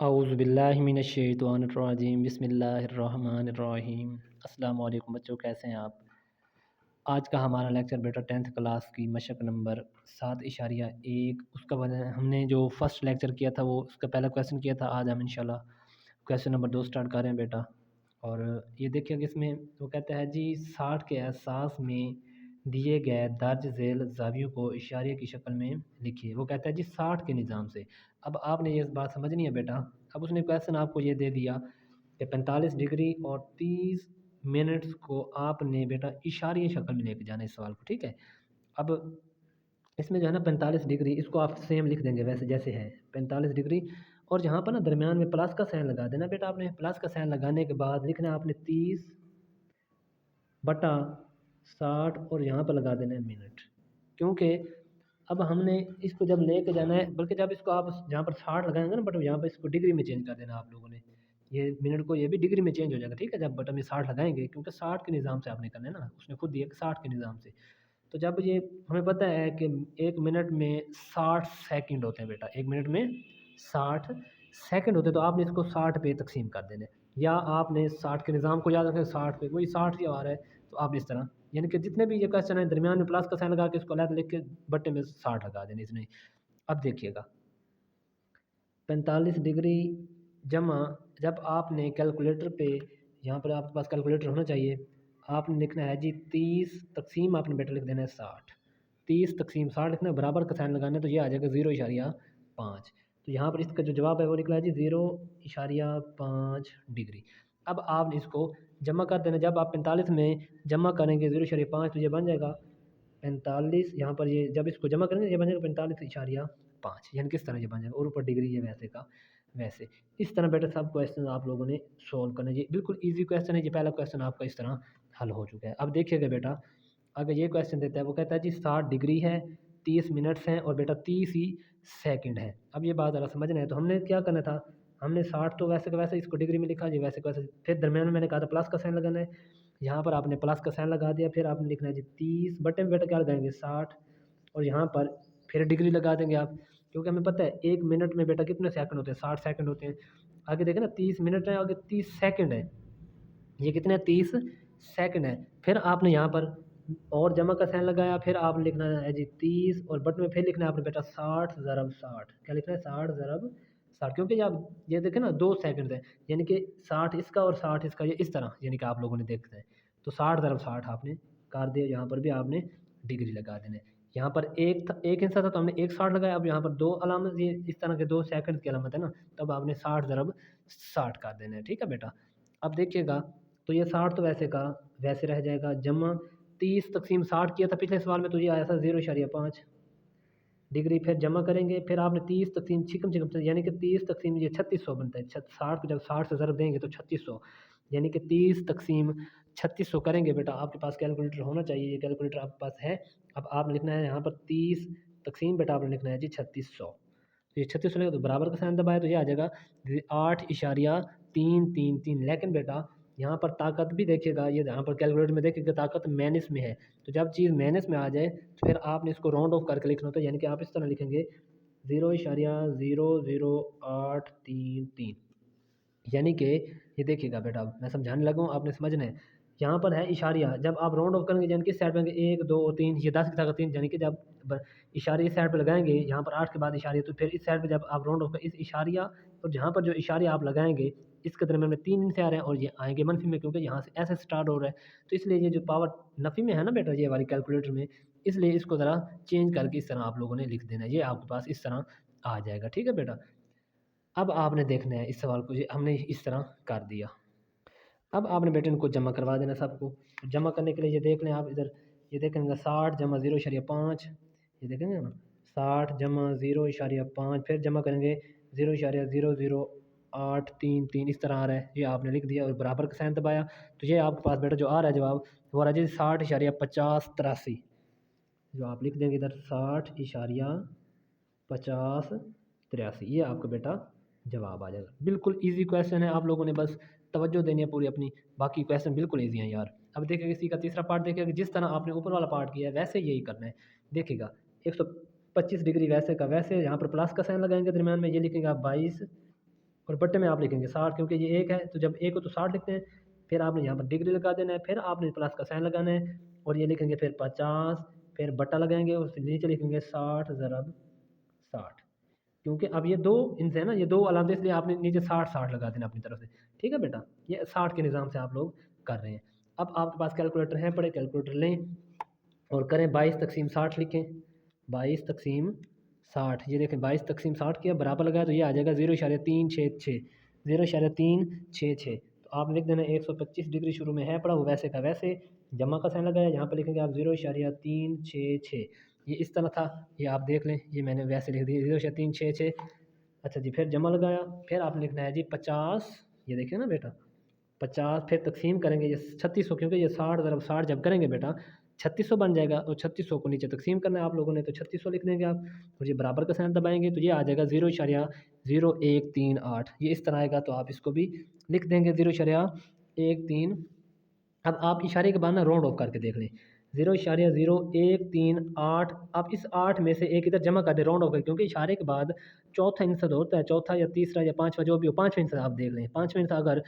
औज़ुबिल्लाहिमिनश्शैतानिर्रजीम बिस्मिल्लाहिर्रहमानिर्रहीम। अस्सलाम वालेकुम बच्चों, कैसे हैं आप। आज का हमारा लेक्चर बेटा 10th क्लास की मशक नंबर 7.1 उसका हमने जो फर्स्ट लेक्चर किया था वो उसका पहला क्वेश्चन किया था। आज हम इंशाल्लाह क्वेश्चन नंबर 2 स्टार्ट कर रहे हैं बेटा। और ये देखिए कि इसमें वो कहता है जी 60 के एहसास में दिए गए दर्ज झेल ज़ावियों को इशारे की शक्ल में लिखिए। वो कहता है जी 60 के निज़ाम से। अब आपने ये बात समझनी है बेटा। अब उसने क्वेश्चन आपको ये दे दिया कि 45 डिग्री और 30 मिनट्स को आपने बेटा इशारे शक्ल में लेके जाना है इस सवाल को, ठीक है। अब इसमें जो है ना 45 डिग्री इसको आप सेम लिख देंगे वैसे जैसे है 45 डिग्री। और जहाँ पर ना दरमियान में प्लस का साइन लगा देना बेटा। आपने प्लस का साइन लगाने के बाद लिखना है आपने 30/60 और यहाँ पर लगा देना है मिनट। क्योंकि अब हमने इसको जब लेके जाना है, बल्कि जब इसको आप जहाँ पर 60 लगाएंगे ना बट यहाँ पर इसको डिग्री में चेंज कर देना आप लोगों ने। ये मिनट को ये भी डिग्री में चेंज हो जाएगा, ठीक है, जब बटन में 60 लगाएंगे, क्योंकि 60 के निज़ाम से आपने करना है ना। उसने खुद दिया कि 60 के निज़ाम से। तो जब ये हमें पता है कि 1 मिनट में 60 सेकंड होते हैं बेटा, 1 मिनट में 60 सेकंड होते हैं, तो आपने इसको 60 पे तकसीम कर देना है। या आपने 60 के निज़ाम को याद रखें, 60 पे वही 60 ही आ रहा है, तो आप इस तरह यानी कि जितने भी ये क्वेश्चन है दरमियान में प्लस का साइन लगा के इसको अलग लिख के बट्टे में 60 लगा देना इसने। अब देखिएगा 45 डिग्री जमा, जब आपने कैलकुलेटर पे, यहाँ पर आपके पास कैलकुलेटर होना चाहिए, आपने लिखना है जी 30 तकसीम आपने बेटा लिख देना है 60। 30 तकसीम 60 लिखना है, बराबर का साइन लगाना है, तो ये आ जाएगा 0.5। तो यहाँ पर इसका जो जवाब है वो निकला है जी 0.5 डिग्री। अब आपने इसको जमा कर देना। जब आप 45 में जमा करेंगे 0.5 तो ये बन जाएगा 45। यहाँ पर ये जब इसको जमा करेंगे ये बन जाएगा 45.5, यानी किस तरह ये बन जाएगा, और ऊपर डिग्री ये वैसे का वैसे। इस तरह बेटा सब क्वेश्चन आप लोगों ने सोल्व करना। ये बिल्कुल इजी क्वेश्चन है। ये पहला क्वेश्चन आपका इस तरह हल हो चुका है। अब देखिएगा बेटा, अगर ये क्वेश्चन देता है, वो कहता है जी 60 डिग्री है, 30 मिनट्स हैं और बेटा 30 ही सेकंड है। अब ये बात ज़रा समझना है, तो हमने क्या करना था, हमने 60 तो वैसे का वैसे इसको डिग्री में लिखा जी वैसे का वैसे। फिर दरमियान में मैंने कहा था प्लस का साइन लगाना है, यहाँ पर आपने प्लस का साइन लगा दिया। फिर आपने लिखना है जी 30 बटे में बेटा क्या लगाएंगे 60, और यहाँ पर फिर डिग्री लगा देंगे आप, क्योंकि हमें पता है 1 मिनट में बेटा कितने सेकंड होते हैं, 60 सेकंड होते हैं। आगे देखें ना 30 मिनट है, आगे 30 सेकंड है, ये कितने 30 सेकंड है। फिर आपने यहाँ पर और जमा का साइन लगाया, फिर आपने लिखना है जी 30 और बट में फिर लिखना है आपने बेटा 60 ज़रब 60। क्या लिखना है 60 ज़रब 60, क्योंकि जब ये देखें ना 2 सेकंड है, यानी कि 60 इसका और 60 इसका, ये इस तरह यानी कि आप लोगों ने देखना है। तो 60 ज़रब 60 आपने कर दिया, यहाँ पर भी आपने डिग्री लगा देना है। यहाँ पर एक हिस्सा था तो हमने एक 60 लगाया। अब यहाँ पर दो अलामत, ये इस तरह के 2 सेकंड की अलामत है ना, तब आपने 60 ज़रब 60 कर देना है, ठीक है बेटा। अब देखिएगा, तो ये 60 तो वैसे का वैसे रह जाएगा, जमा 30 तकसीम 60 किया था पिछले सवाल में, तो ये आया था 0.5 डिग्री। फिर जमा करेंगे, फिर आपने 30 तकसीम छिकम छिकम से, यानी कि 30 तकसीम ये 3600 बनता है। 60 को जब 60 से ज़रब देंगे तो 3600, यानी कि 30 तकसीम 3600 करेंगे बेटा। आपके पास कैलकुलेटर होना चाहिए, ये कैलकुलेटर आपके पास है। अब आप लिखना है यहाँ पर 30 तकसीम बेटा आपने लिखना है जी 3600। तो ये 3600 लेगा तो बराबर का साइन दबाया, तो ये आ जाएगा 8.333। लेकिन बेटा यहाँ पर ताकत भी देखिएगा, ये यहाँ पर कैलकुलेटर में देखिएगा ताकत माइनस में है। तो जब चीज़ माइनस में आ जाए तो फिर आपने इसको राउंड ऑफ करके लिखना होता है, यानी कि आप इस तरह लिखेंगे 0.00833, यानी कि ये देखिएगा बेटा, मैं समझाने लगा हूँ, आपने समझना है। यहाँ पर है इशारिया, जब आप राउंड ऑफ करेंगे यानी कि साइड पे 1 2 3, ये 10 की ताकत 3, यानी कि जब इशारे इस साइड पे लगाएंगे, यहाँ पर 8 के बाद इशारिया, तो फिर इस साइड पे जब आप राउंड ऑफ इस इशारिया और जहाँ पर जो इशारिया आप लगाएंगे इसके दरमियान में 3 इनसे आ रहे हैं और ये आएंगे मनफी में, क्योंकि यहाँ से ऐसे स्टार्ट हो रहा है। तो इसलिए ये जो पावर नफ़ी में है ना बेटा, ये वाली कैलकुलेटर में, इसलिए इसको ज़रा चेंज करके इस तरह आप लोगों ने लिख देना है, ये आपके पास इस तरह आ जाएगा, ठीक है बेटा। अब आपने देखना है इस सवाल को, ये हमने इस तरह कर दिया। अब आपने बेटे इनको जमा करवा देना सबको। जमा करने के लिए ये देख लें आप इधर, ये देखेंगे 60 जमा 0.5, ये देखेंगे ना 60 जमा 0.5, फिर जमा करेंगे 0.00833, इस तरह आ रहा है। ये आपने लिख दिया और बराबर का साइन दबाया, तो ये आपके पास बेटा जो आ रहा है जवाब वो आ रहा है जी 60.5083। जो आप लिख देंगे इधर 60.5083, ये आपका बेटा जवाब आ जाएगा। बिल्कुल इजी क्वेश्चन है, आप लोगों ने बस तवज्जो देनी है पूरी अपनी, बाकी क्वेश्चन बिल्कुल इजी हैं यार। अब देखिएगा इसी का तीसरा पार्ट देखिएगा, जिस तरह आपने ऊपर वाला पार्ट किया है वैसे यही करना है। देखिएगा 125 डिग्री वैसे का वैसे, यहाँ पर प्लस का साइन लगाएंगे दरमियान में, ये लिखेंगे आप 22 और बट्टे में आप लिखेंगे 60, क्योंकि ये एक है तो जब एक हो तो 60 लिखते हैं। फिर आपने यहाँ पर डिग्री लगा देना है, फिर आपने प्लस का साइन लगाना है और ये लिखेंगे फिर 50, फिर बट्टा लगाएंगे और फिर नीचे लिखेंगे 60 ज़रब 60, क्योंकि अब ये दो इनसे है ना, ये दो अलामत, इसलिए आपने नीचे 60 लगा देना अपनी तरफ से। ठीक है बेटा, ये 60 के निज़ाम से आप लोग कर रहे हैं। अब आपके पास कैलकुलेटर है, पड़े कैलकुलेटर लें और करें 22 तकसीम 60 लिखें। 22 तकसीम 60, ये देखें 22 तकसीम 60 किया, बराबर लगाया तो ये आ जाएगा 0.366, 0.366। तो आप लिख देना 125 डिग्री शुरू में है पड़ा, वो वैसे का वैसे, जमा का साइन लगाया, यहाँ पर लिखेंगे आप 0.366। ये इस तरह था, ये आप देख लें, ये मैंने वैसे लिख दिया 0.366। अच्छा जी, फिर जमा लगाया, फिर आपने लिखना है जी 50, ये देखिए ना बेटा 50, फिर तकसीम करेंगे ये 3600, क्योंकि ये 60 ज़रब 60 जब करेंगे बेटा 3600 बन जाएगा, और 3600 को नीचे तकसीम करना है आप लोगों ने, तो 3600 लिख देंगे आप, और ये बराबर का साइन दबाएंगे तो ये आ जाएगा 0.0138, ये इस तरह आएगा। तो आप इसको भी लिख देंगे 0.13। अब आप इशारे के बाद ना राउंड ऑफ करके देख लें, 0.0138। आप इस 8 में से एक इधर जमा कर दें राउंड ऑफ करके, क्योंकि इशारे के बाद चौथा हिस्सा होता है, चौथा या तीसरा या पाँचवा जो भी हो, पाँचवा हिस्सा आप देख लें, पाँचवा हिस्सा अगर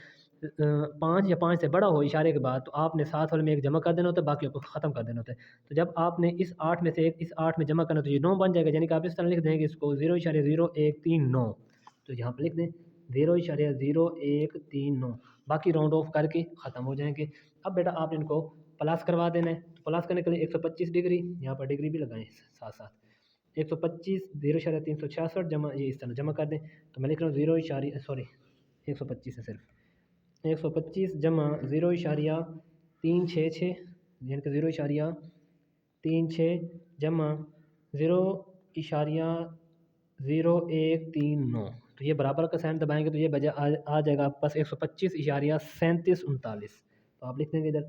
5 या 5 से बड़ा हो इशारे के बाद, तो आपने साथ वाले में एक जमा कर देना होता है, बाकी को ख़त्म कर देना होता है। तो जब आपने इस 8 में से एक इस 8 में जमा करना तो ये 9 बन जाएगा, यानी कि आप इस तरह लिख देंगे इसको 0.0139। तो यहाँ पर लिख दें 0.0139, बाकी राउंड ऑफ करके ख़त्म हो जाएंगे। अब बेटा आप इनको प्लस करवा देना है, तो प्लस करने के लिए 125 डिग्री, यहाँ पर डिग्री भी लगाएं साथ साथ, 125 0.366 जमा, ये इस तरह जमा कर दें। तो मैं लिख रहा हूँ 125 है सिर्फ, 125 जमा 0.366, यानी कि 0.36 जमा 0.0139। तो ये बराबर का साइन दबाएंगे तो ये बजा आ जाएगा आपके पास 125.3739। तो आप लिख देंगे इधर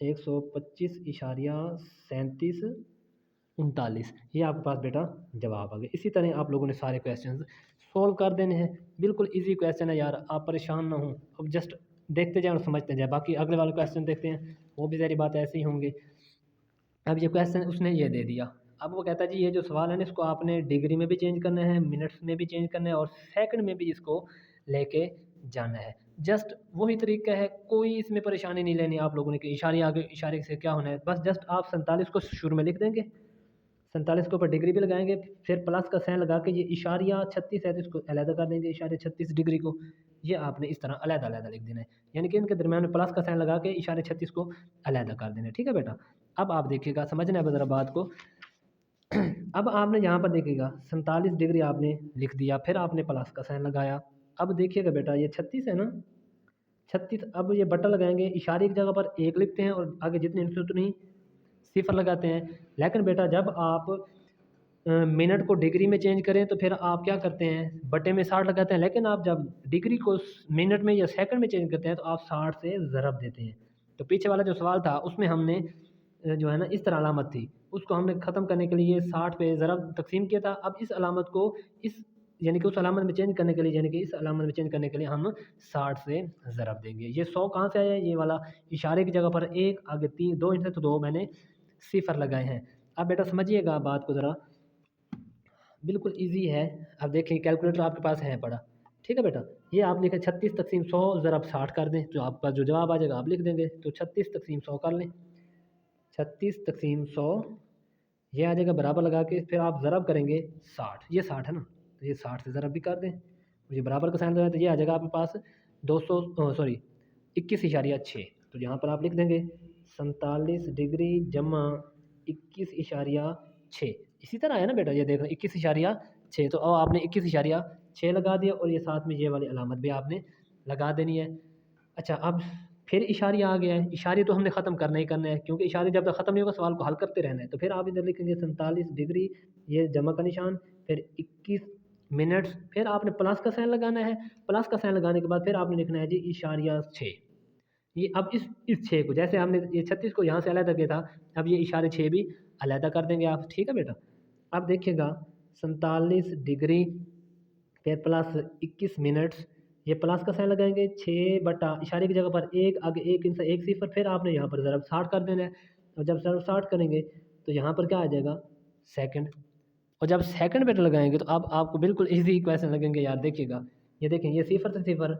125.3739, ये आपके पास बेटा जवाब आ गया। इसी तरह आप लोगों ने सारे क्वेश्चंस सॉल्व कर देने हैं, बिल्कुल इजी क्वेश्चन है यार, आप परेशान ना हो, अब जस्ट देखते जाएं और समझते जाएं। बाकी अगले वाले क्वेश्चन देखते हैं, वो भी सारी बात ऐसे ही होंगे। अब ये क्वेश्चन उसने ये दे दिया, अब वो कहता है जी ये जो सवाल है ना, इसको आपने डिग्री में भी चेंज करना है, मिनट्स में भी चेंज करना है, और सेकंड में भी इसको लेके जाना है। जस्ट वही तरीका है, कोई इसमें परेशानी नहीं लेनी आप लोगों ने कि इशारे आगे इशारे से क्या होना है, बस जस्ट आप 47 को शुरू में लिख देंगे, 47 के ऊपर डिग्री भी लगाएंगे, फिर प्लस का साइन लगा के ये इशारिया 36 है तो इसको अलहदा कर देंगे, इशारे 36 डिग्री को, ये आपने इस तरह अलहदा अलहदा लिख देना है, यानी कि इनके दरमियान में प्लस का साइन लगा के इशारे 36 को अलहदा कर देना है। ठीक है बेटा, अब आप देखिएगा, समझना है ज़रा बात को। अब आपने यहाँ पर देखिएगा 47 डिग्री आपने लिख दिया, फिर आपने प्लस का साइन लगाया। अब देखिएगा बेटा ये 36 है ना, 36, अब ये बट्टा लगाएंगे, इशारे की जगह पर 1 लिखते हैं और आगे जितने इंच उतनी सिफर लगाते हैं। लेकिन बेटा जब आप मिनट को डिग्री में चेंज करें तो फिर आप क्या करते हैं, बटे में 60 लगाते हैं, लेकिन आप जब डिग्री को मिनट में या सेकंड में चेंज करते हैं तो आप 60 से ज़रब देते हैं। तो पीछे वाला जो सवाल था उसमें हमने जो है ना इस तरह अलामत थी, उसको हमने ख़त्म करने के लिए 60 पे ज़रब तकसीम किया था। अब इस अलामत को इस यानी कि उस अलामत में चेंज करने के लिए, यानी कि इस अलामत में चेंज करने के लिए हम 60 से ज़रब देंगे। ये 100 कहाँ से आया है, ये वाला इशारे की जगह पर 1, आगे 3 2 इंच है तो 2 मैंने सिफर लगाए हैं। अब बेटा समझिएगा बात को ज़रा, बिल्कुल इजी है। अब देखिए कैलकुलेटर आपके पास है पड़ा, ठीक है बेटा, ये आप लिखें 36 तकसीम 100 ज़रब 60 कर दें, तो आपका जो जवाब आ जाएगा आप लिख देंगे। तो 36 तकसीम 100 कर लें, 36 तकसीम 100 ये आ जाएगा, बराबर लगा के फिर आप ज़रब करेंगे 60, ये 60 है ना, तो ये 60 से ज़रब भी कर दें, ये बराबर का साइन लगाए तो ये आ जाएगा आपके पास 21.6। तो यहाँ पर आप लिख देंगे 47 डिग्री जमा 21.6। इसी तरह है ना बेटा, ये देखो 21.6, तो अब आपने 21.6 लगा दिया और ये साथ में ये वाली अलामत भी आपने लगा देनी है। अच्छा, अब फिर इशारिया आ गया है, इशारे तो हमने ख़त्म करना ही करना है, क्योंकि इशारे जब तक ख़त्म नहीं होगा सवाल को हल करते रहना है। तो फिर आप इधर लिखेंगे 47 डिग्री, ये जमा का निशान, फिर 21 मिनट्स, फिर आपने प्लस का साइन लगाना है, प्लस का साइन लगाने के बाद फिर आपने लिखना है जी इशारिया 6। ये अब इस 6 को, जैसे हमने ये 36 को यहाँ से अलहदा किया था, अब ये इशारे 6 भी अलहदा कर देंगे आप। ठीक है बेटा, अब देखिएगा 47 डिग्री फिर प्लस 21 मिनट्स, ये प्लस का साइन लगाएंगे, 6 बटा इशारे की जगह पर 1, आगे 1 इंसा 1 सिफर, फिर आपने यहाँ पर ज़रब 60 कर देना है। और जब ज़रब 60 करेंगे तो यहाँ पर क्या आ जाएगा, सेकंड। और जब सेकंड बेटा लगाएंगे तो अब आपको बिल्कुल इजी क्वेश्चन लगेंगे यार, देखिएगा ये देखें ये सिफर से सिफर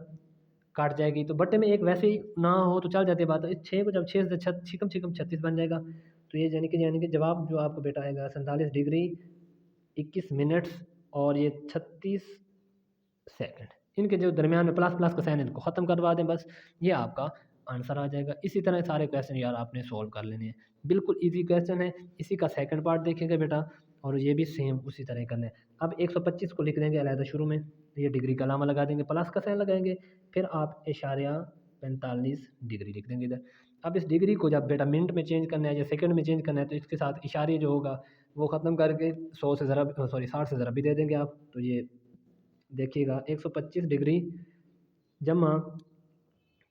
काट जाएगी, तो बट्टे में एक वैसे ही ना हो तो चल जाती है बात। तो इस 6 को जब 6 से छिकम छिकम 36 बन जाएगा। तो ये यानी कि जवाब जो आपको बेटा आएगा 47 डिग्री 21 मिनट्स और ये 36 सेकंड। इनके जो दरमियान में प्लस प्लस का साइन इनको ख़त्म करवा दें, बस ये आपका आंसर आ जाएगा। इसी तरह सारे क्वेश्चन यार आपने सोल्व कर लेने हैं, बिल्कुल इजी क्वेश्चन है। इसी का सेकंड पार्ट देखेंगे बेटा, और ये भी सेम उसी तरह करना है। अब 125 को लिख देंगे अलहदा शुरू में, तो ये डिग्री का अलामा लगा देंगे, प्लस का साइन लगाएंगे, फिर आप इशारिया 45 डिग्री लिख देंगे इधर। अब इस डिग्री को जब बेटा मिनट में चेंज करना है या सेकंड में चेंज करना है, तो इसके साथ इशारे जो होगा वो ख़त्म करके 100 से ज़रा 60 से ज़रा भी दे देंगे आप। तो ये देखिएगा 125 डिग्री जमा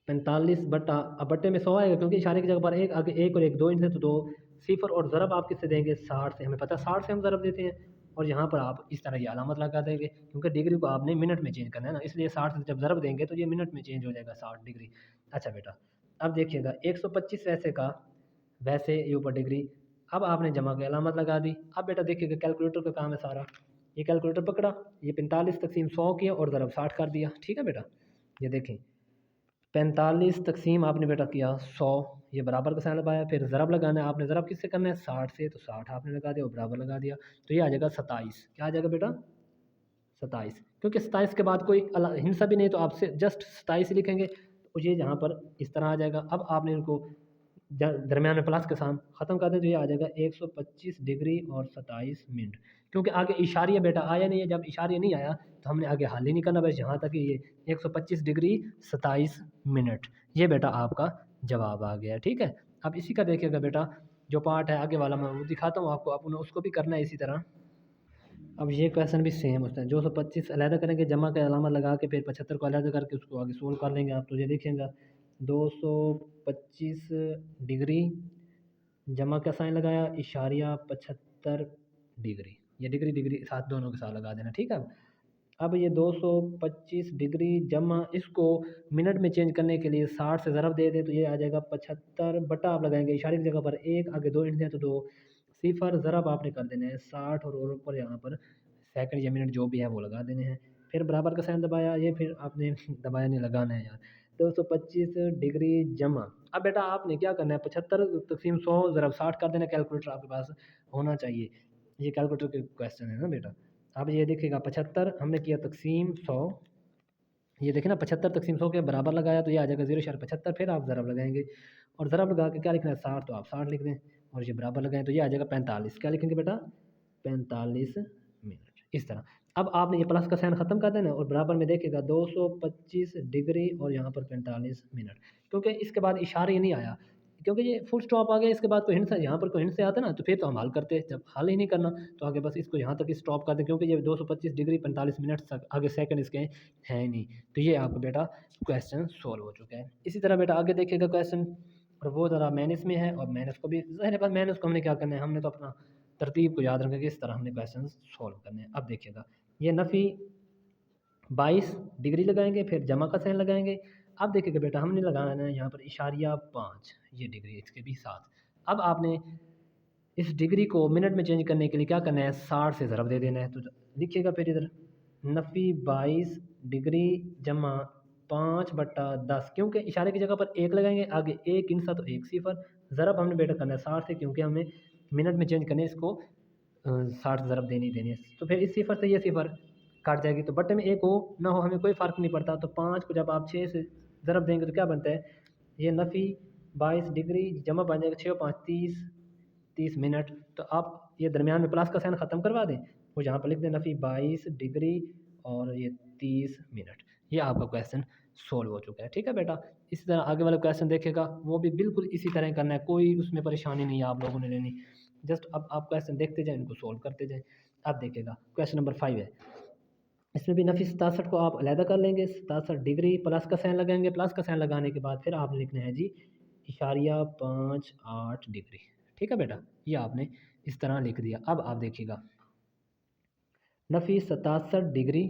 45 बटा, अब बट्टे में 100 आएगा क्योंकि इशारे की जगह पर एक आगे एक और एक दो इनसे तो दो सिफर, और ज़रब आप किससे देंगे 60 से, हमें पता है 60 से हम ज़रब देते हैं। और यहाँ पर आप इस तरह ये अलामत लगा देंगे क्योंकि डिग्री को आपने मिनट में चेंज करना है ना, इसलिए 60 से जब ज़रब देंगे तो ये मिनट में चेंज हो जाएगा 60 डिग्री। अच्छा बेटा अब देखिएगा 125 वैसे का वैसे ये ऊपर डिग्री, अब आपने जमा की अलामत लगा दी। अब बेटा देखिएगा कैलकुलेटर का काम है सारा, ये कैलकुलेटर पकड़ा, ये 45 तकसीम 100 किया और ज़रब 60 कर दिया, ठीक है बेटा। ये देखें 45 तकसीम आपने बेटा किया 100, ये बराबर का साइन लगाया, फिर ज़रब लगाना है आपने, ज़रब किससे करना है 60 से, तो 60 आपने लगा दिया और बराबर लगा दिया, तो ये आ जाएगा 27। क्या आ जाएगा बेटा 27, क्योंकि 27 के बाद कोई हिंसा भी नहीं तो आपसे जस्ट 27 लिखेंगे, तो ये यहाँ पर इस तरह आ जाएगा। अब आपने इनको दरमियान में प्लस के साथ ख़त्म कर दें, तो ये आ जाएगा 125 डिग्री और 27 मिनट, क्योंकि आगे इशारिया बेटा आया नहीं है। जब इशारिया नहीं आया तो हमने आगे हल ही नहीं करना, बस यहाँ तक ही ये 125 डिग्री 27 मिनट, ये बेटा आपका जवाब आ गया, ठीक है। अब इसी का देखिएगा बेटा जो पार्ट है आगे वाला मैं वो दिखाता हूँ आपको, आपने उसको भी करना है इसी तरह। अब ये क्वेश्चन भी सेम होता है, 225 अलहदा करेंगे, जमा का अलामा लगा के फिर 75 को अलहदा करके उसको आगे सोल्व कर लेंगे आप। तो ये देखिएगा 225 डिग्री जमा का साइन लगाया इशारिया 75 डिग्री, ये डिग्री डिग्री साथ दोनों के साथ लगा देना, ठीक है। अब ये 225 डिग्री जमा, इसको मिनट में चेंज करने के लिए 60 से ज़रब दे दे, तो ये आ जाएगा 75 बटा आप लगाएंगे इशारे की जगह पर एक, आगे दो इंट हैं तो दो सिफर, ज़रब आपने कर देना है 60 और ऊपर यहाँ पर सेकंड या मिनट जो भी है वो लगा देने हैं, फिर बराबर का साइन दबाया, ये फिर आपने दबाया नहीं लगाना है यार। 225 डिग्री जमा, अब बेटा आपने क्या करना है 75 तकसीम 100 ज़रब 60 कर देना, कैलकुलेटर आपके पास होना चाहिए, ये कैलकुलेटर के क्वेश्चन है ना बेटा। अब ये देखिएगा 75 हमने किया तकसीम 100, ये देखें ना 75 तकसीम 100 के बराबर लगाया, तो ये आ जाएगा 0.75, फिर आप ज़रब लगाएंगे और ज़रब लगा के क्या लिखना है 60, तो आप 60 लिख दें और ये बराबर लगाएं, तो ये आ जाएगा 45। क्या लिखेंगे बेटा 45 मिनट, इस तरह। अब आपने ये प्लस का साइन ख़त्म कर देना और बराबर में देखिएगा 225 डिग्री और यहाँ पर 45 मिनट, क्योंकि इसके बाद इशारा ही नहीं आया, क्योंकि ये फुल स्टॉप आ गया, इसके बाद कोई हिंट से यहाँ पर कोई हिंट से आता ना तो फिर तो हम हल करते, जब हल ही नहीं करना तो आगे बस इसको यहाँ तक स्टॉप कर दें, क्योंकि ये 225 डिग्री 45 मिनट तक आगे सेकंड इसके हैं ही नहीं। तो ये आपका बेटा क्वेश्चन सोल्व हो चुका है। इसी तरह बेटा आगे देखिएगा क्वेश्चन, और वो ज़रा मैनस में है, और मैनस को भी ज़ाहिर बात मैनस को हमने क्या करना है, हमने तो अपना तरतीब को याद रखें कि इस तरह हमने क्वेश्चन सोल्व करने हैं। अब देखिएगा ये नफ़ी 22 डिग्री लगाएंगे, फिर जमा का साइन लगाएंगे। अब देखिएगा बेटा हमने लगाना है यहाँ पर इशारिया 5, ये डिग्री इसके भी साथ। अब आपने इस डिग्री को मिनट में चेंज करने के लिए क्या करना है 60 से ज़रब दे देना है, तो लिखिएगा फिर इधर नफ़ी 22 डिग्री जमा 5 बटा 10, क्योंकि इशारे की जगह पर एक लगाएंगे, आगे एक इंसा तो एक सिफर, ज़रब हमने बेटा करना है 60 से, क्योंकि हमें मिनट में चेंज करने इसको 60 ज़रब देनी देनी है। तो फिर इस सिफर से ये सिफर काट जाएगी, तो बटे में एक हो ना हो हमें कोई फ़र्क नहीं पड़ता। तो 5 को जब आप 6 से ज़रब देंगे तो क्या बनता है, ये नफ़ी 22 डिग्री जमा बन जाएगा 6 और 5 30 मिनट। तो आप ये दरमियान में प्लस का साइन ख़त्म करवा दें और यहाँ पर लिख दें नफ़ी 22 डिग्री और ये 30 मिनट, ये आपका क्वेश्चन सोल्व हो चुका है, ठीक है बेटा। इसी तरह आगे वाला क्वेश्चन देखेगा वो भी बिल्कुल इसी तरह करना है, कोई उसमें परेशानी नहीं है आप लोगों ने लेनी, जस्ट अब आप क्वेश्चन देखते जाएँ, इनको सोल्व करते जाएँ। अब देखिएगा क्वेश्चन नंबर 5 है, इसमें भी नफ़ी 67 को आप अलहदा कर लेंगे, 67 डिग्री प्लस का साइन लगाएंगे, प्लस का साइन लगाने के बाद फिर आपने लिखना है जी इशारिया 58 डिग्री, ठीक है बेटा। ये आपने इस तरह लिख दिया। अब आप देखिएगा नफ़ी 67 डिग्री,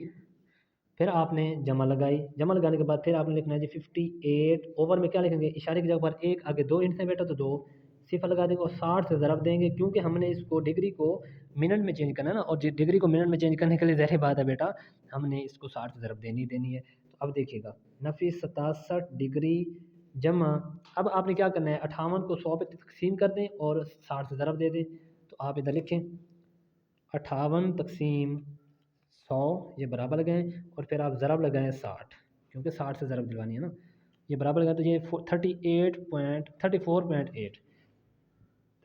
फिर आपने जमा लगाई, जमा लगाने के बाद फिर आपने लिखना है जी 58 ओवर में क्या लिखेंगे इशारे की जगह पर एक, आगे दो इंट है बेटा तो दो सिफर लगा देंगे और 60 से ज़रब देंगे, क्योंकि हमने इसको डिग्री को मिनट में चेंज करना है ना, और डिग्री को मिनट में चेंज करने के लिए ज़ाहिर बात है बेटा हमने इसको 60 से ज़रब देनी है। तो अब देखिएगा, नफ़ी 67 डिग्री जमा, अब आपने क्या करना है, 58 को 100 पे तकसीम कर दें और 60 से ज़रब दे दें। तो आप इधर लिखें 58 तकसीम 100, ये बराबर लगाएं और फिर आप ज़रब लगाएं 60, क्योंकि 60 से ज़रब दिलवानी है ना। ये बराबर लगाएं तो ये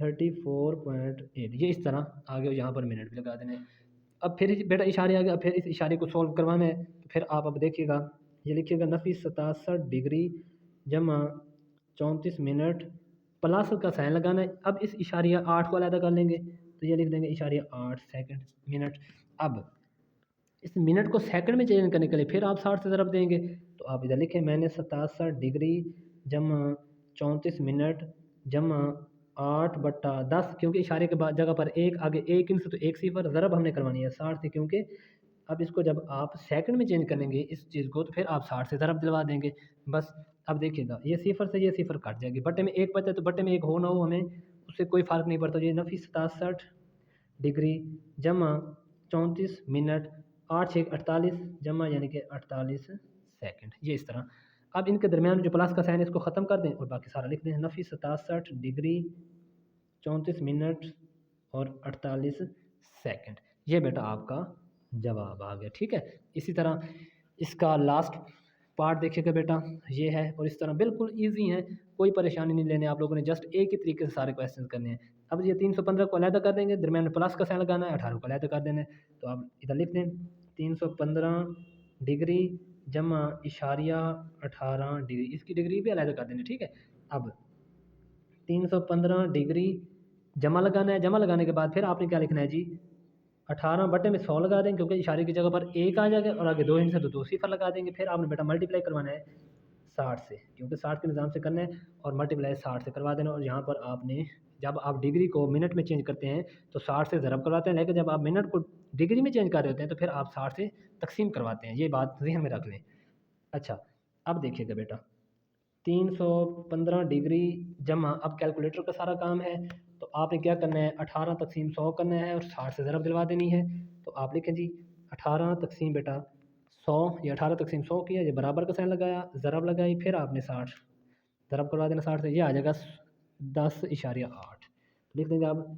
34.8 ये इस तरह आगे यहाँ पर मिनट भी लगा देने। अब फिर बेटा इशारे आ गया, फिर इस इशारे को सॉल्व करवाना है। तो फिर आप अब देखिएगा, ये लिखिएगा नफ़ी 67 डिग्री जमा 34 मिनट प्लस का साइन लगाना है। अब इस इशारिया 8 को अलग कर लेंगे, तो ये लिख देंगे इशारिया 8 सेकंड मिनट। अब इस मिनट को सेकंड में चेंज करने के लिए फिर आप 60 से ज़रब देंगे। तो आप इधर लिखें मैंने 67 डिग्री जमा 34 मिनट जमा 8/10, क्योंकि इशारे के बाद जगह पर एक आगे एक इंच तो एक सिफर, ज़रब हमने करवानी है 60 से, क्योंकि अब इसको जब आप सेकंड में चेंज करेंगे इस चीज़ को तो फिर आप 60 से ज़रब दिलवा देंगे बस। अब देखिएगा ये सिफर से ये सिफर कट जाएगी, बटे में एक बचा है तो बटे में एक हो ना हो हमें उससे कोई फ़र्क नहीं पड़ता। ये नफ़ी 67 डिग्री जमा 34 मिनट 8×6 = 48 जमा यानी कि 48 सेकंड, ये इस तरह। अब इनके दरमियान जो प्लस का साइन है इसको ख़त्म कर दें और बाकी सारा लिख दें। नफ़ी 67 डिग्री 34 मिनट और 48 सेकंड, ये बेटा आपका जवाब आ गया। ठीक है, इसी तरह इसका लास्ट पार्ट देखिएगा बेटा, ये है। और इस तरह बिल्कुल ईजी है, कोई परेशानी नहीं लेने आप लोगों ने, जस्ट एक ही तरीके से सारे क्वेश्चन करने हैं। अब ये 315 को अलग कर देंगे, दरमियान में प्लस का साइन लगाना है, 18 को अलग कर देना है। तो आप इधर लिख दें 315 डिग्री जमा इशारिया 18 डिग्री, इसकी डिग्री भी अलग कर देनी। ठीक है, अब 315 डिग्री जमा लगाना है, जमा लगाने के बाद फिर आपने क्या लिखना है जी, 18 बटे में 100 लगा देंगे, क्योंकि इशारे की जगह पर एक आ जाएगा और आगे 2 इंच है तो 2 सिफर लगा देंगे। फिर आपने बेटा मल्टीप्लाई करवाना है 60 से, क्योंकि 60 के निज़ाम से करना है, और मल्टीप्लाई 60 से करवा देना। और यहाँ पर आपने जब आप डिग्री को मिनट में चेंज करते हैं तो 60 से ज़रब करवाते हैं, लेकिन जब आप मिनट को डिग्री में चेंज कर रहे होते हैं तो फिर आप 60 से तकसीम करवाते हैं, ये बात ज़हन में रख लें। अच्छा, अब देखिएगा बेटा 315 डिग्री जमा, अब कैलकुलेटर का सारा काम है, तो आपने क्या करना है 18 तकसीम 100 करना है और 60 से ज़रब दिलवा देनी है। तो आप लिखें जी 18 तकसीम बेटा 100, ये 18 तकसीम 100 किया, ये बराबर का साइन लगाया, ज़रब लगाई, फिर आपने 60 ज़रब करवा देना 60 से, ये आ जाएगा 10.8, लिख देंगे आप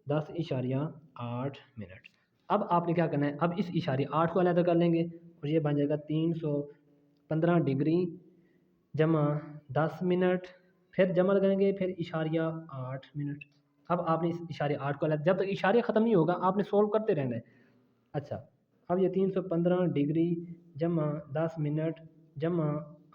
10.8 मिनट। अब आपने क्या करना है, अब इस इशारे 8 को अलग कर लेंगे और ये बन जाएगा 315 डिग्री जमा 10 मिनट, फिर जमा लगाएंगे, फिर इशारिया 8 मिनट। अब आपने इस इशारे 8 को अलग, जब तक इशारिया ख़त्म नहीं होगा आपने सोल्व करते रहना है। अच्छा, अब ये 315 डिग्री जमा 10 मिनट जमा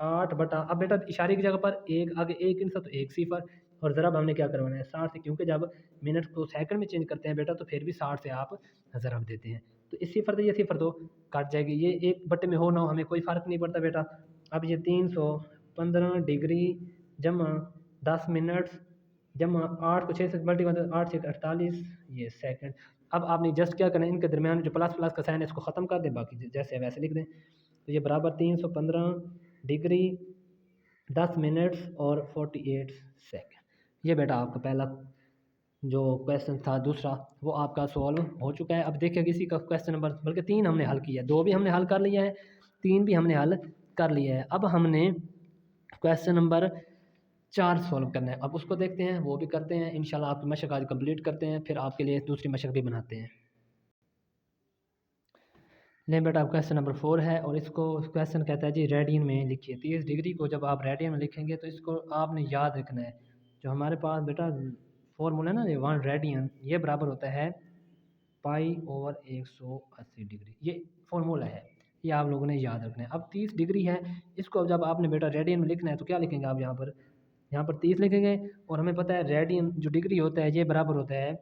8/, अब बेटा इशारे की जगह पर एक आगे एक इंच तो एक सिफर, और ज़रब हमने क्या करवाना है 60 से, क्योंकि जब मिनट को सेकंड में चेंज करते हैं बेटा तो फिर भी 60 से आप ज़रब देते हैं। तो इस सिफर से ये सिफर तो कट जाएगी, ये एक बटे में हो ना हो हमें कोई फ़र्क नहीं पड़ता बेटा। अब ये 315 डिग्री जमा 10 मिनट जमा 8 को 6 से मल्टीप्लाई 8×6 = 48 ये सेकंड। अब आपने जस्ट क्या करना है, इनके दरमियान जो प्लस प्लस का साइन है इसको ख़त्म कर दें, बाकी जैसे वैसे लिख दें। तो ये बराबर 315 डिग्री 10 मिनट्स और 48 सेकंड, ये बेटा आपका पहला जो क्वेश्चन था दूसरा वो आपका सॉल्व हो चुका है। अब देखिए किसी का क्वेश्चन नंबर, बल्कि 3 हमने हल किया है, 2 भी हमने हल कर लिया है, 3 भी हमने हल कर लिया है। अब हमने क्वेश्चन नंबर 4 सॉल्व करना है, अब उसको देखते हैं, वो भी करते हैं इंशाल्लाह। आपकी मशक आज कंप्लीट करते हैं, फिर आपके लिए दूसरी मशक भी बनाते हैं। नहीं बेटा, अब क्वेश्चन नंबर 4 है और इसको क्वेश्चन कहता है जी रेडियन में लिखिए। 30 डिग्री को जब आप रेडियन में लिखेंगे तो इसको आपने याद रखना है, जो हमारे पास बेटा फॉर्मूला है ना, ये 1 रेडियन ये बराबर होता है पाई/180 डिग्री, ये फॉर्मूला है, ये आप लोगों ने याद रखना है। अब 30 डिग्री है, इसको जब आपने बेटा रेडियन में लिखना है तो क्या लिखेंगे आप, यहाँ पर 30 लिखेंगे, और हमें पता है रेडियन जो डिग्री होता है ये बराबर होता है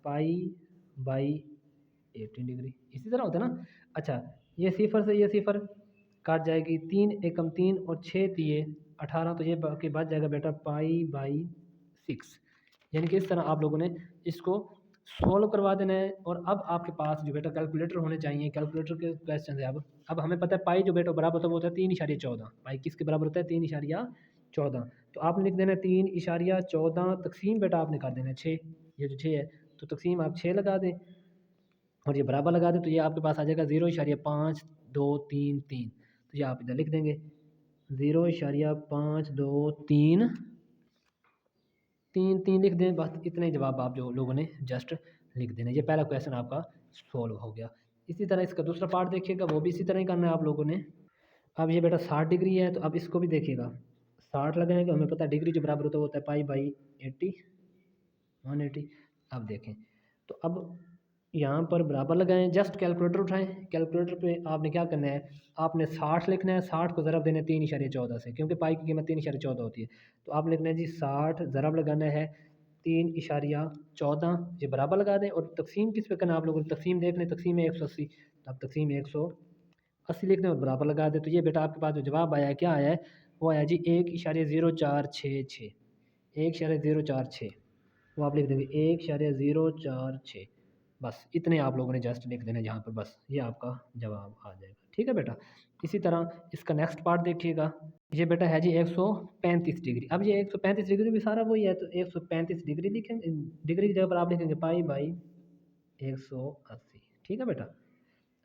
पाई/18 डिग्री, इसी तरह होता है ना। अच्छा, ये सिफर से ये सिफर काट जाएगी, 3 एकम 3 और 6 तिये 18, तो ये बाकी बच जाएगा बेटा पाई/6, यानी कि इस तरह आप लोगों ने इसको सॉल्व करवा देना है। और अब आपके पास जो बेटा कैलकुलेटर होने चाहिए, कैलकुलेटर के क्वेश्चन है। अब हमें पता है पाई जो बेटा बराबर होता है वो होता है 3.14, पाई किसके बराबर होता है 3.14, 14। तो आपने लिख देना 3.14 तकसीम बेटा आपने कर देना 6, ये जो 6 है तो तकसीम आप 6 लगा दें और ये बराबर लगा दें, तो ये आपके पास आ जाएगा 0.5233। तो ये आप इधर लिख देंगे 0.5233 लिख दें, बस इतने ही जवाब आप जो लोगों ने जस्ट लिख देना। ये पहला क्वेश्चन आपका सॉल्व हो गया। इसी तरह इसका दूसरा पार्ट देखिएगा, वो भी इसी तरह ही करना है आप लोगों ने। अब ये बेटा 60 डिग्री है, तो अब इसको भी देखिएगा 60 लगाएंगे, हमें पता है डिग्री जो बराबर होता है पाई बाई 80 180। अब देखें तो अब यहाँ पर बराबर लगाएं, जस्ट कैलकुलेटर उठाएं, कैलकुलेटर पे आपने क्या करना है, आपने 60 लिखना है, 60 को ज़रब देना है 3.14 से, क्योंकि पाई की कीमत 3.14 होती है। तो आप लिखना है जी 60 ज़रब लगाना है 3.14, ये बराबर लगा दें और तकसीम किस पे करना है आप लोगों ने, तकसीम देख लें, तकसीम है 180, तो आप तकसीम 180 लिख दें और बराबर लगा दें। तो ये बेटा आपके पास जो जवाब आया है क्या आया है, वो आया जी 1.0466, 1.046, वो आप लिख देंगे 1.046। बस इतने आप लोगों ने जस्ट लिख देना यहाँ पर, बस ये आपका जवाब आ जाएगा। ठीक है बेटा। इसी तरह इसका नेक्स्ट पार्ट देखिएगा, ये बेटा है जी 135 डिग्री। अब ये 135 डिग्री भी सारा वही है, तो 135 डिग्री लिखेंगे, डिग्री की जगह पर आप लिखेंगे पाई बाई 180। ठीक है बेटा।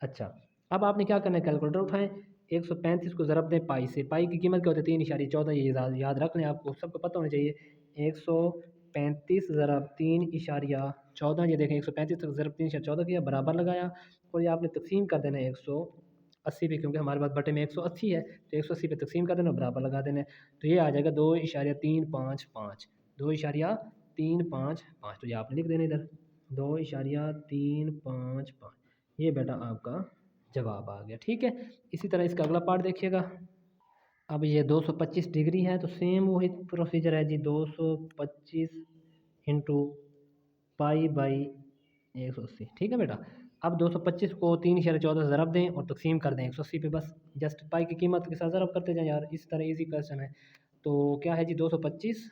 अच्छा, अब आपने क्या करना है, कैलकुलेटर उठाएं, 135 को ज़रब दें पाई से, पाई की कीमत क्या होती है 3.14, ये याद रख लें, आपको सबको पता होना चाहिए। 135 ज़रब 3.14, ये देखें 135 तक ज़रब 3.14 किया, बराबर लगाया और ये आपने तकसीम कर देना है 180 पे, क्योंकि हमारे पास बटे में 180 है, तो 180 पे तकसीम कर देना, बराबर लगा देना है। तो ये आ जाएगा 2.355, 2.355, तो ये आपने लिख देना इधर 2.355, ये बेटा आपका जवाब आ गया। ठीक है। इसी तरह इसका अगला पार्ट देखिएगा, अब ये 225 डिग्री है, तो सेम वही प्रोसीजर है जी, 225 इंटू पाई बाई 180। ठीक है बेटा। अब 225 को 3.14 ज़रब दें और तकसीम कर दें 180 पे, बस जस्ट पाई की कीमत के साथ ज़रब करते जाएं यार, इस तरह इजी क्वेश्चन है। तो क्या है जी 225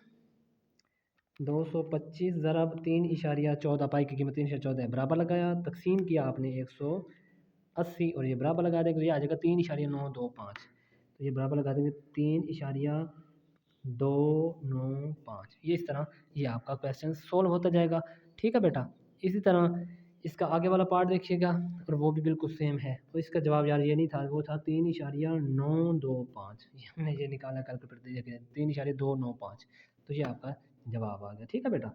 ज़रब 3.14, पाई की कीमत 3.14 है, बराबर लगाया, तकसीम किया आपने 180 और ये बराबर लगा देंगे, तो ये आ जाएगा 3.925, तो ये बराबर लगा देंगे 3.295। ये इस तरह ये आपका क्वेश्चन सोल्व होता जाएगा। ठीक है बेटा। इसी तरह इसका आगे वाला पार्ट देखिएगा और वो भी बिल्कुल सेम है, तो इसका जवाब यार ये नहीं था, वो था 3.925, हमने ये निकाला कैलकुलेटर 3.295, तो ये आपका जवाब आ गया। ठीक है बेटा।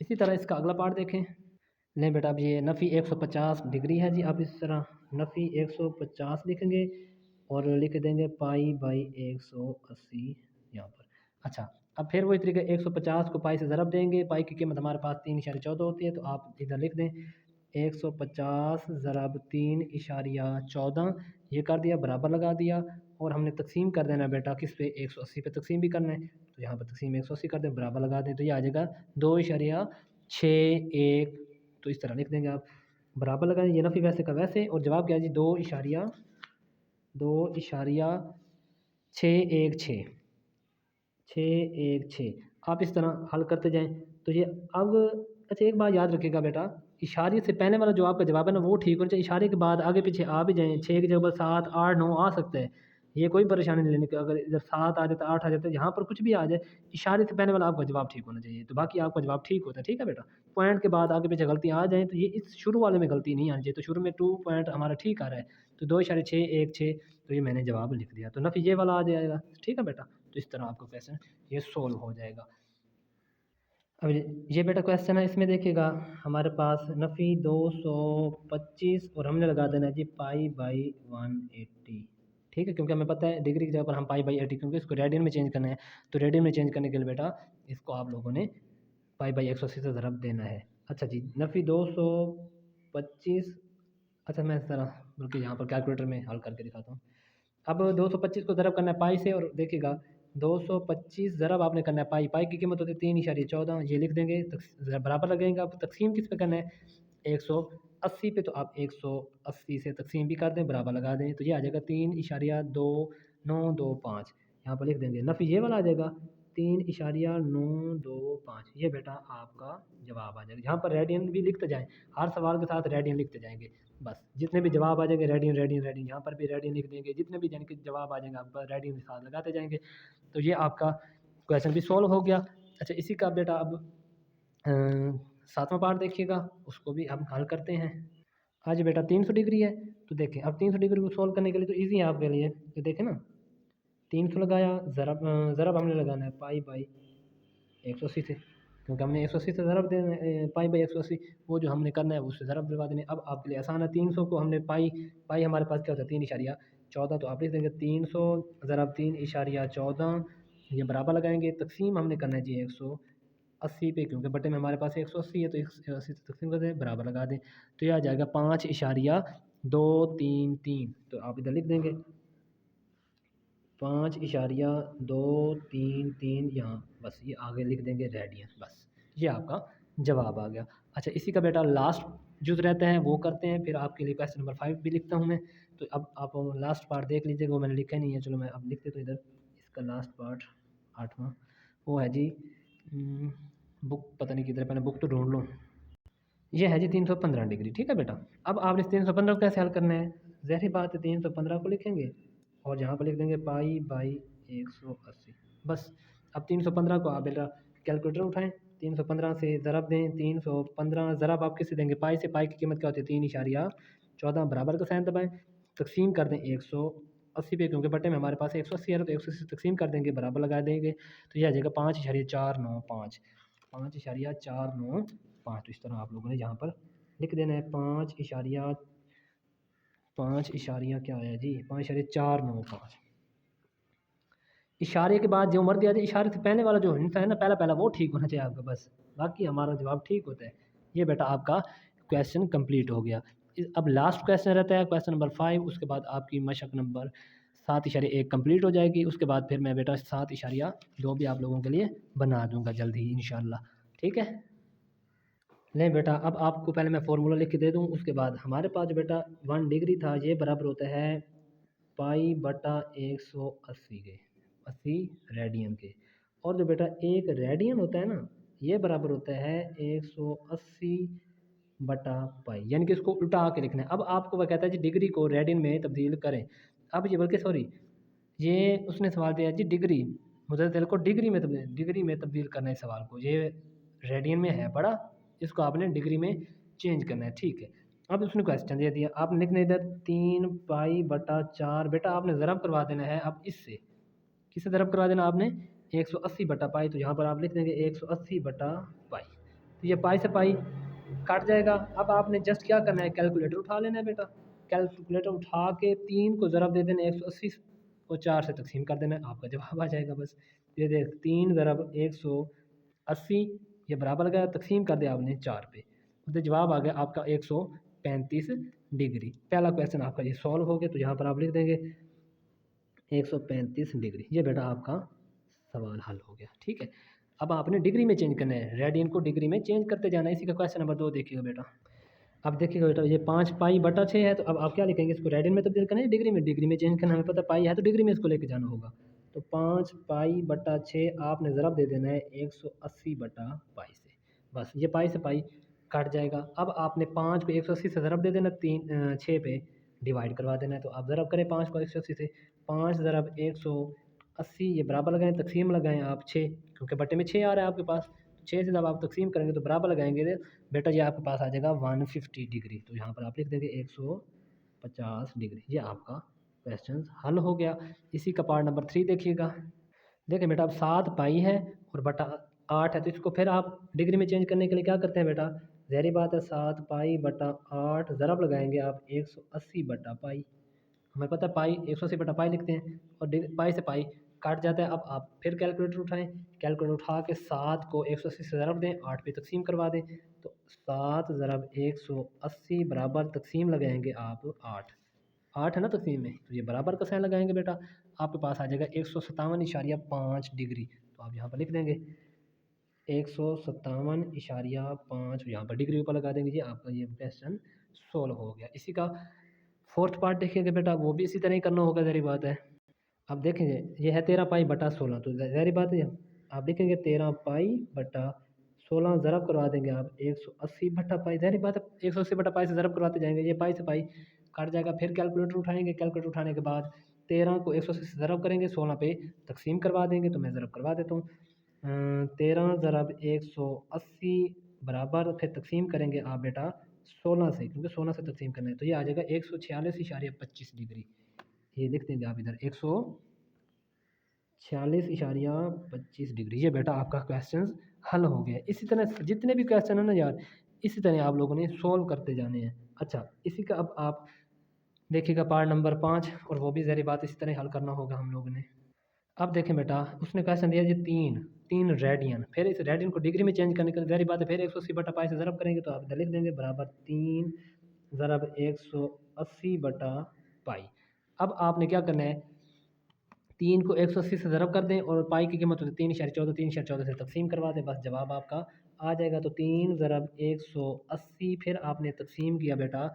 इसी तरह इसका अगला पार्ट देखें, नहीं बेटा अब ये नफ़ी 150 डिग्री है जी, अब इस तरह नफ़ी 150 लिखेंगे और लिख देंगे पाई बाई 180 यहाँ पर। अच्छा, अब फिर वही तरीका 150 को पाई से ज़रब देंगे, पाई की कीमत हमारे पास 3.14 होती है, तो आप इधर लिख दें 150 ज़रब 3.14, ये कर दिया, बराबर लगा दिया और हमने तकसीम कर देना बेटा किस पे, 180 पे तकसीम भी करना है, तो यहाँ पर तकसीम 180 कर दें, बराबर लगा दें, तो ये आ जाएगा 2.61। तो इस तरह लिख देंगे आप, बराबर लगाएं, ये नफ़ी वैसे का वैसे, और जवाब क्या है जी 2.616। आप इस तरह हल करते जाएं, तो ये अब अच्छा एक बात याद रखिएगा बेटा, इशारे से पहले वाला जो आपका जवाब है ना वो ठीक होना चाहिए, इशारे के बाद आगे पीछे आ भी जाएँ, 6 की जगह पर 7 8 9 आ सकता है, ये कोई परेशानी नहीं लेने की, अगर इधर 7 आ जाता 8 आ जाता है, यहाँ पर कुछ भी आ जाए, इशारे से पहले वाला आपका जवाब ठीक होना चाहिए, तो बाकी आपका जवाब ठीक होता है। ठीक है बेटा। पॉइंट के बाद आगे पीछे गलतियाँ आ जाएँ, तो ये इस शुरू वाले में गलती नहीं आनी चाहिए, तो शुरू में 2 पॉइंट हमारा ठीक आ रहा है, तो 2.616, तो ये मैंने जवाब लिख दिया, तो नफ़ी ये वाला आ जाएगा। ठीक है बेटा। तो इस तरह आपका क्वेश्चन ये सोल्व हो जाएगा। अब ये बेटा क्वेश्चन है, इसमें देखिएगा हमारे पास नफ़ी 225 और हमने लगा देना है जी पाई बाई 180। ठीक है, क्योंकि हमें पता है डिग्री की जगह पर हम पाई बाई 80, क्योंकि इसको रेडियन में चेंज करना है, तो रेडियन में चेंज करने के लिए बेटा इसको आप लोगों ने पाई बाई 180 से ज़रब देना है। अच्छा जी, नफ़ी 225, अच्छा मैं इस तरह बल्कि यहाँ पर कैलकुलेटर में हल करके दिखाता हूँ। अब 225 को ज़रब करना है पाई से, और देखिएगा 225 ज़रब आपने करना है पाई, पाई की कीमत होती है 3.14, ये लिख देंगे, बराबर लगेंगे। अब तकसीम किस पे करना है, 180 पे, तो आप 180 से तकसीम भी कर दें, बराबर लगा दें, तो ये आ जाएगा 3.2925, यहाँ पर लिख देंगे। नफ़ी ये वाला आ जाएगा 3.925। ये बेटा आपका जवाब आ जाएगा। यहाँ पर रेडियन भी लिखते जाएँ, हर सवाल के साथ रेडियन लिखते जाएंगे। बस जितने भी जवाब आ जाएंगे रेडियन रेडियन रेडियन, यहाँ पर भी रेडियन लिख देंगे। जितने भी यानी कि जवाब आ जाएंगे आपका रेडियन के साथ लगाते जाएंगे। तो ये आपका क्वेश्चन भी सॉल्व हो गया। अच्छा, इसी का बेटा अब 7वां पार्ट देखिएगा, उसको भी हम हल करते हैं। आज बेटा 300 डिग्री है, तो देखें अब 300 डिग्री को सॉल्व करने के लिए तो ईजी है आपके लिए। तो देखें ना, 300 लगाया, ज़रब हमने लगाना है पाई बाई 180 से, क्योंकि हमने 180 से ज़रब देना है, पाई बाई 180 वो जो हमने करना है उससे ज़रब दिलवा देने। अब आपके लिए आसान है, 300 को हमने पाई हमारे पास क्या होता है 3.14, तो आप लिख देंगे 300 ज़रब 3.14, ये बराबर लगाएंगे। तकसीम हमने करना है जी 180 पे, क्योंकि बटे में हमारे पास 180 है, तो 180 से तकसीम कर दें, बराबर लगा दें, तो यह आ जाएगा 5.233। तो आप इधर लिख देंगे 5.233 यहाँ, बस ये आगे लिख देंगे रेडियन। बस ये आपका जवाब आ गया। अच्छा, इसी का बेटा लास्ट जो रहता है वो करते हैं, फिर आपके लिए क्वेश्चन नंबर 5 भी लिखता हूँ मैं। तो अब आप लास्ट पार्ट देख लीजिएगा, वो मैंने लिखा नहीं है, चलो मैं अब लिख देता हूँ इधर। इसका लास्ट पार्ट 8वां वो है जी, बुक पता नहीं किधर, पहले बुक तो ढूंढ लूँ। ये है जी 315 डिग्री। ठीक है बेटा, अब आपने 315 को कैसे हल करना है, ज़ाहिर बात है 315 को लिखेंगे और यहाँ पर लिख देंगे पाई बाई 180। बस अब 315 को आप बेटा कैलकुलेटर उठाएं, 315 से ज़रब दें, 315 ज़रब आप किससे देंगे, पाई से। पाई की कीमत क्या होती है 3.14, बराबर का साइन दबाएं, तकसीम कर दें 180 पे, क्योंकि बटे में हमारे पास 180 है, तो 180 से तकसीम कर देंगे, बराबर लगा देंगे, तो यह आ जाएगा 5.495, 5.495। तो इस तरह आप लोगों ने यहाँ पर लिख देना है 5 इशारिया क्या आया जी 5.495। इशारे के बाद जो मर्द आ जाए, इशारे से पहले वाला जो हिस्सा है ना, पहला पहला वो ठीक होना चाहिए आपका, बस बाकी हमारा जवाब ठीक होता है। ये बेटा आपका क्वेश्चन कंप्लीट हो गया। अब लास्ट क्वेश्चन रहता है क्वेश्चन नंबर 5, उसके बाद आपकी मशक नंबर 7.1 कंप्लीट हो जाएगी। उसके बाद फिर मैं बेटा 7.2 भी आप लोगों के लिए बना दूंगा जल्द ही इंशाल्लाह। ठीक है, नहीं बेटा, अब आपको पहले मैं फार्मूला लिख के दे दूँ, उसके बाद हमारे पास जो बेटा 1 डिग्री था, ये बराबर होता है पाई बटा 180 के, 80 रेडियन के। और जो बेटा एक रेडियन होता है ना, ये बराबर होता है 180 बटा पाई, यानी कि इसको उल्टा के लिखना है। अब आपको वह कहता है जी डिग्री को रेडियन में तब्दील करें। अब ये बल्कि सॉरी, ये उसने सवाल दिया जी डिग्री, मुतल को डिग्री में तब्दील करना है सवाल को। ये रेडियन में है बड़ा, इसको आपने डिग्री में चेंज करना है। ठीक है, अब उसने क्वेश्चन दे दिया, आपने लिखना है इधर 3 पाई बटा 4, बेटा आपने ज़रब करवा देना है। अब इससे किससे ज़रब करवा देना आपने 180 बटा पाई, तो यहाँ पर आप लिख देंगे 180 बटा पाई, तो ये पाई से पाई कट जाएगा। अब आपने जस्ट क्या करना है, कैलकुलेटर उठा लेना है बेटा, कैलकुलेटर उठा के 3 को ज़रब दे देना 180 को 4 से तकसीम कर देना है, आपका जवाब आ जाएगा। बस ये देख 3 ज़रब 180, ये बराबर गया, तकसीम कर दिया आपने 4 पे, तो जवाब आ गया आपका 135 डिग्री। पहला क्वेश्चन आपका ये सॉल्व हो गया, तो यहाँ पर आप लिख देंगे 135 डिग्री। ये बेटा आपका सवाल हल हो गया। ठीक है, अब आपने डिग्री में चेंज करना है, रेडियन को डिग्री में चेंज करते जाना है। इसी का क्वेश्चन नंबर 2 देखिएगा बेटा। अब देखिएगा बेटा, ये 5 पाई बटा 6 है, तो अब आप क्या लिखेंगे, इसको रेडियन में तब्दील करना है, डिग्री में चेंज करना, हमें पता पाई है तो डिग्री में इसको लेके जाना होगा। तो 5 पाई बटा 6 आपने ज़रब दे देना है 180 बटा पाई से, बस ये पाई से पाई कट जाएगा। अब आपने 5 को 180 से ज़रब दे देना, 6 पे डिवाइड करवा देना है। तो आप ज़रब करें 5 को 180 से, 5 ज़रब 180, ये बराबर लगाएं, तकसीम लगाएं आप 6, क्योंकि बटे में 6 आ रहा है आपके पास, 6 से जब आप तकसीम करेंगे तो बराबर लगाएंगे, बेटा ये आपके पास आ जाएगा 150 डिग्री। तो यहाँ पर आप लिख देंगे 150 डिग्री। ये आपका क्वेश्चन हल हो गया। इसी का पार्ट नंबर 3 देखिएगा। देखिए बेटा, अब 7 पाई है और बटा 8 है, तो इसको फिर आप डिग्री में चेंज करने के लिए क्या करते हैं बेटा, ज़ाहिर बात है 7 पाई बटा 8 ज़रब लगाएंगे आप 180 बटा पाई, हमें पता है पाई 180 बटा पाई लिखते हैं, और पाई से पाई काट जाता है। अब आप फिर कैलकुलेटर उठाएं, कैलकुलेटर उठा के 7 को 180 से ज़रब दें, 8 पे तकसीम करवा दें, तो 7 ज़रब 180 बराबर तकसीम लगाएंगे आप 8 है ना तकसीम में, तो ये बराबर का साइन लगाएंगे बेटा, आपके पास आ जाएगा 157.5 डिग्री। तो आप यहाँ पर लिख देंगे 157.5, यहाँ पर डिग्री ऊपर लगा देंगे जी, आपका ये क्वेश्चन सोल्व हो गया। इसी का 4th पार्ट देखिएगा बेटा, वो भी इसी तरह ही करना होगा, ज़ाहिर बात है। अब देखेंगे ये है 13 पाई बटा 16, तो ज़ाहिर बात है आप लिखेंगे 13 पाई बटा 16 ज़रब करवा देंगे आप 180 बटा पाई। ज़ाहिर बात है 180 बटा पाई से ज़रब करवाते जाएंगे, ये पाई से पाई कट जाएगा। फिर कैलकुलेटर उठाएंगे, कैलकुलेटर उठाने के बाद 13 को 180 से ज़रब करेंगे, 16 पे तकसीम करवा देंगे। तो मैं ज़रब करवा देता हूँ। 13 ज़रब 180 बराबर, फिर तकसीम करेंगे आप बेटा 16 से, क्योंकि 16 से तकसीम करना है। तो ये आ जाएगा 146.25 डिग्री। ये लिख देंगे आप इधर 146.25 डिग्री। ये बेटा आपका क्वेश्चन हल हो गया। इसी तरह जितने भी क्वेश्चन है ना यार, इसी तरह आप लोगों ने सोल्व करते जाने हैं। अच्छा, इसी का अब आप देखिएगा पार्ट नंबर 5, और वो भी ज़हरी बात इसी तरह हल करना होगा हम लोगों ने। अब देखें बेटा, उसने क्वेश्चन दिया जी तीन रेडियन, फिर इस रेडियन को डिग्री में चेंज करने के लिए ज़ाहिर बात है फिर 180 बटा पाई से ज़रब करेंगे। तो आप इधर लिख देंगे बराबर 3 ज़रब 180 बटा पाई। अब आपने क्या करना है, 3 को 180 से ज़रब कर दें और पाई की कीमत होती है 3.14, 3.14 से तकसीम करवा दें, बस जवाब आपका आ जाएगा। तो 3 ज़रब 180, फिर आपने तकसीम किया बेटा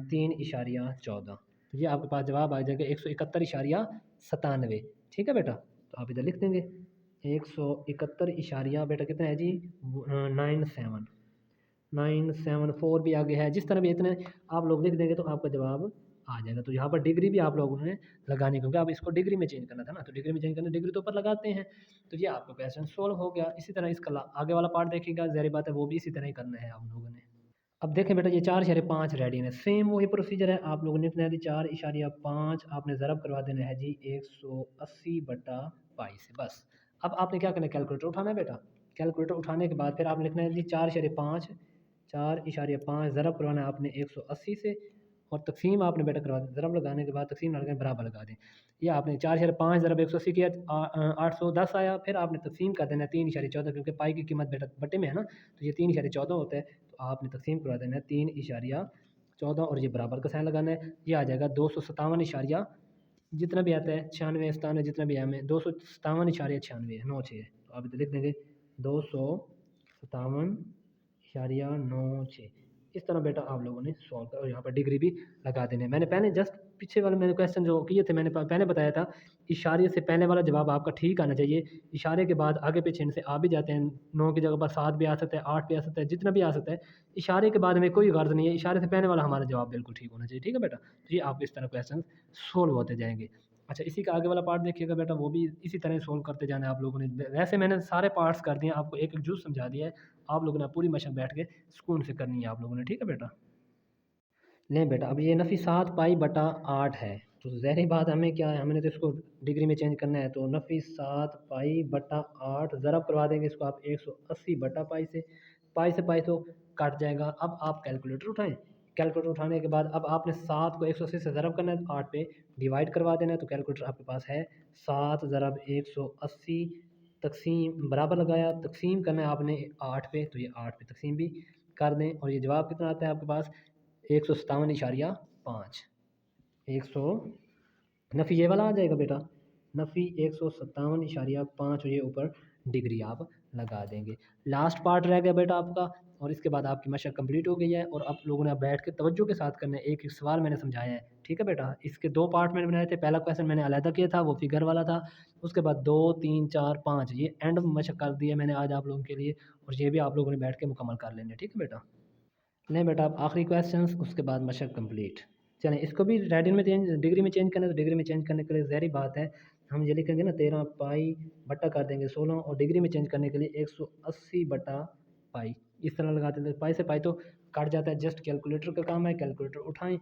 3.14, तो ये आपके पास जवाब आ जाएगा 171.97। ठीक है बेटा, तो आप इधर लिख देंगे 171 इशारिया बेटा कितना है जी 974 भी आगे है। जिस तरह भी इतने आप लोग लिख देंगे तो आपका जवाब आ जाएगा। तो यहाँ पर डिग्री भी आप लोगों ने लगानी, क्योंकि आप इसको डिग्री में चेंज करना था ना, तो डिग्री में चेंज करना, डिग्री तो ऊपर लगाते हैं। तो ये आपका क्वेश्चन सोल्व हो गया। इसी तरह इसका आगे वाला पार्ट देखिएगा, ज़ाहिर बात है वो भी इसी तरह ही करना है आप लोगों ने। अब देखें बेटा, ये 4.5 रेडियन है, सेम वही प्रोसीजर है। आप लोगों ने लिखना है जी 4.5, आपने ज़रब करवा देना है जी 180 बटा पाई से, बस। अब आपने क्या करना है, कैलकुलेटर उठाना है बेटा। कैलकुलेटर उठाने के बाद फिर आपने लिखना है जी 4.5, 4.5 ज़रब करवाना है आपने 180 से, और तकसीम आपने बेटा करवा दें। ज़रब लगाने के बाद तकसीम लगाने बराबर लगा दें। ये आपने 4.5 ज़रब 180 किया 810 आया। फिर आपने तकसीम कर देना है 3.14, क्योंकि पाई की कीमत बेटा बटे में है ना, तो ये 3.14 होता है। तो आपने तकसीम करवा देना है 3.14, और ये बराबर का साइन लगाना है। ये आ जाएगा 257 जितना भी आता है 96 97 जितना भी है, हमें 257.96 96 है। तो आप इधर लिख देंगे 257.96। इस तरह बेटा आप लोगों ने सॉल्व कर, और यहाँ पर डिग्री भी लगा देने। मैंने पहले जस्ट पीछे वाले मैंने क्वेश्चन जो किए थे, मैंने पहले बताया था इशारे से पहले वाला जवाब आपका ठीक आना चाहिए। इशारे के बाद आगे पीछे इनसे आ भी जाते हैं, 9 की जगह पर 7 भी आ सकता है, 8 भी आ सकता है, जितना भी आ सकता है। इशारे के बाद में कोई गर्ज नहीं है, इशारे से पहले वाला हमारा जवाब बिल्कुल ठीक होना चाहिए। ठीक है बेटा, तो ये आप इस तरह क्वेश्चन सोल्व होते जाएंगे। अच्छा, इसी का आगे वाला पार्ट देखिएगा बेटा, वो भी इसी तरह सोल्व करते जाना है आप लोगों ने। वैसे मैंने सारे पार्ट्स कर दिए, आपको एक एक जूस समझा दिया है। आप लोगों ने पूरी मशक बैठ के सुकून से करनी है आप लोगों ने। ठीक है बेटा, नहीं बेटा, अब ये नफ़ी 7 पाई बटा 8 है, तो ज़ाहिर बात हमें क्या है, हमने तो इसको डिग्री में चेंज करना है। तो नफ़ी 7 पाई बटा 8 ज़रब करवा देंगे इसको आप 180 बटा पाई से पाई तो कट जाएगा। अब आप कैलकुलेटर उठाएं, कैलकुलेटर उठाने के बाद अब आपने 7 को 180 से ज़रब करना है, तो 8 पे डिवाइड करवा देना है। तो कैलकुलेटर आपके पास है 7 ज़रब 180, तकसीम बराबर लगाया, तकसीम करना है आपने 8 पे, तो ये 8 पे तकसीम भी कर दें। और ये जवाब कितना आता है आपके पास 157.5। 100 नफ़ी ये वाला आ जाएगा बेटा, नफ़ी 157.5, और ये ऊपर डिग्री आप लगा देंगे। लास्ट पार्ट रह गया बेटा आपका, और इसके बाद आपकी मशक कंप्लीट हो गई है। और आप लोगों ने बैठ के तवज्जो के साथ करना है, एक एक सवाल मैंने समझाया है। ठीक है बेटा, इसके 2 पार्ट मैंने बनाए थे। पहला क्वेश्चन मैंने अलहदा किया था, वो फिगर वाला था। उसके बाद 2 3 4 5 ये एंड मशक कर दी है मैंने आज आप लोगों के लिए, और ये भी आप लोगों ने बैठ के मुकम्मल कर लेने। ठीक है बेटा, नहीं बेटा, अब आखिरी क्वेश्चन, उसके बाद मशक कंप्लीट। चलें, इसको भी रेडियन में चेंज, डिग्री में चेंज करना है। तो डिग्री में चेंज करने के लिए ज़ाहिर बात है हम ये लिखेंगे ना 13 पाई बटा कर देंगे 16, और डिग्री में चेंज करने के लिए 180 बटा पाई इस तरह लगाते थे। पाई से पाई तो कट जाता है, जस्ट कैलकुलेटर का काम है। कैलकुलेटर उठाएं,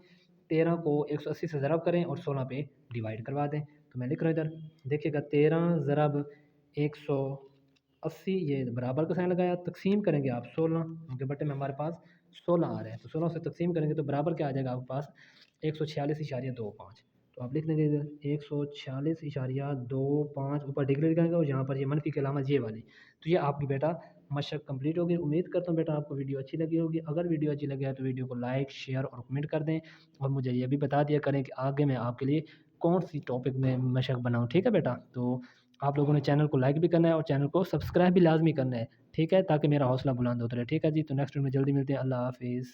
13 को 180 से ज़रब करें और 16 पे डिवाइड करवा दें। तो मैं लिख रहा हूँ इधर, देखिएगा 13 ज़रब 180, ये बराबर का साइन लगाया, तकसीम करेंगे आप 16, क्योंकि बटे में हमारे पास 16 आ रहा है। तो 16 से तकसीम करेंगे तो बराबर क्या आ जाएगा आपके पास 146.25। तो आप लिख देंगे 146.25, ऊपर डिग्री लगाएंगे, और यहाँ पर ये मनफी के अलामत ये वाली। तो ये आपकी बेटा मशक कंप्लीट होगी। उम्मीद करता हूँ बेटा आपको वीडियो अच्छी लगी होगी। अगर वीडियो अच्छी लगी है तो वीडियो को लाइक शेयर और कमेंट कर दें, और मुझे ये भी बता दिया करें कि आगे मैं आपके लिए कौन सी टॉपिक में मशक बनाऊँ। ठीक है बेटा, तो आप लोगों ने चैनल को लाइक भी करना है और चैनल को सब्सक्राइब भी लाजमी करना है। ठीक है, ताकि मेरा हौसला बुलंद होता रहे। ठीक है जी, तो नेक्स्ट वीडियो में जल्दी मिलते हैं। अल्लाह हाफिज़।